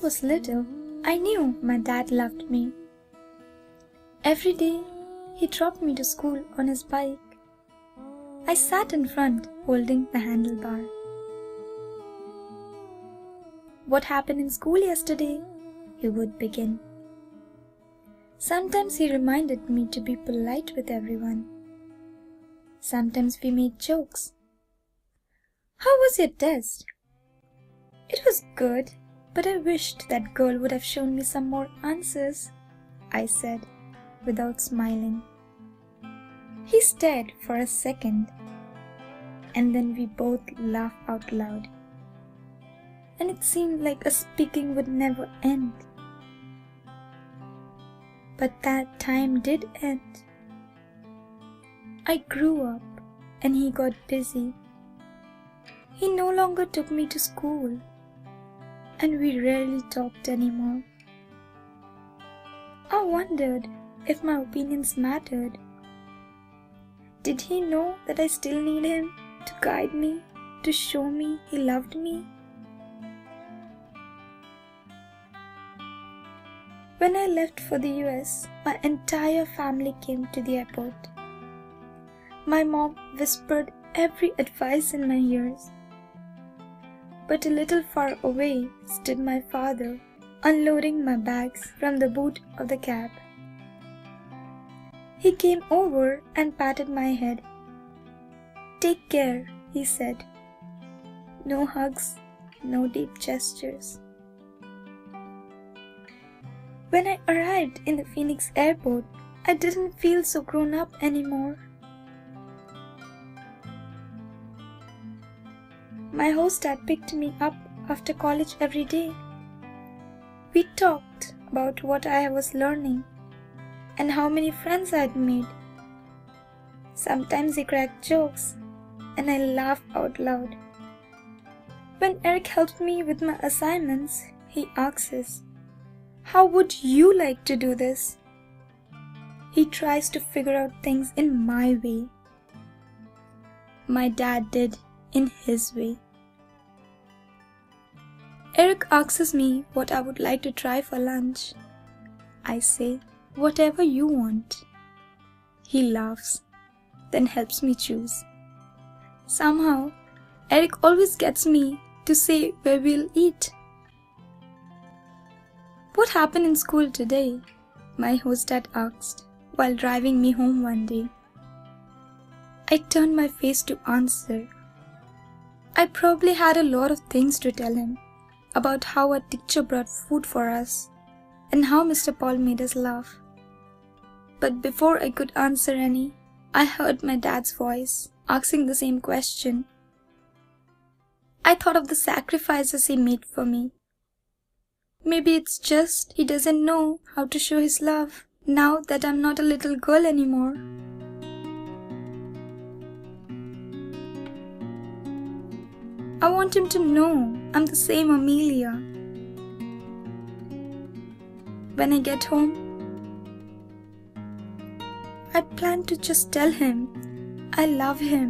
was little, I knew my dad loved me. Every day, he dropped me to school on his bike. I sat in front, holding the handlebar. "What happened in school yesterday?" he would begin. Sometimes he reminded me to be polite with everyone. Sometimes we made jokes. "How was your test?" "It was good, but I wished that girl would have shown me some more answers," I said, without smiling. He stared for a second, and then we both laughed out loud. And it seemed like our speaking would never end. But that time did end. I grew up, and he got busy. He no longer took me to school, and we rarely talked anymore. I wondered if my opinions mattered. Did he know that I still need him to guide me, to show me he loved me? When I left for the US, my entire family came to the airport. My mom whispered every advice in my ears. But a little far away stood my father, unloading my bags from the boot of the cab. He came over and patted my head. "Take care," he said. No hugs, no deep gestures. When I arrived in the Phoenix airport, I didn't feel so grown up anymore. My host had picked me up after college every day. We talked about what I was learning and how many friends I had made. Sometimes he cracked jokes and I laughed out loud. When Eric helped me with my assignments, he asks, "How would you like to do this?" He tries to figure out things in my way. My dad did in his way. Eric asks me what I would like to try for lunch. I say, "Whatever you want." He laughs, then helps me choose. Somehow, Eric always gets me to say where we'll eat. "What happened in school today?" my host had asked while driving me home one day. I turned my face to answer. I probably had a lot of things to tell him about how our teacher brought food for us and how Mr. Paul made us laugh. But before I could answer any, I heard my dad's voice asking the same question. I thought of the sacrifices he made for me. Maybe it's just he doesn't know how to show his love now that I'm not a little girl anymore. I want him to know I'm the same Amilya. When I get home, I plan to just tell him I love him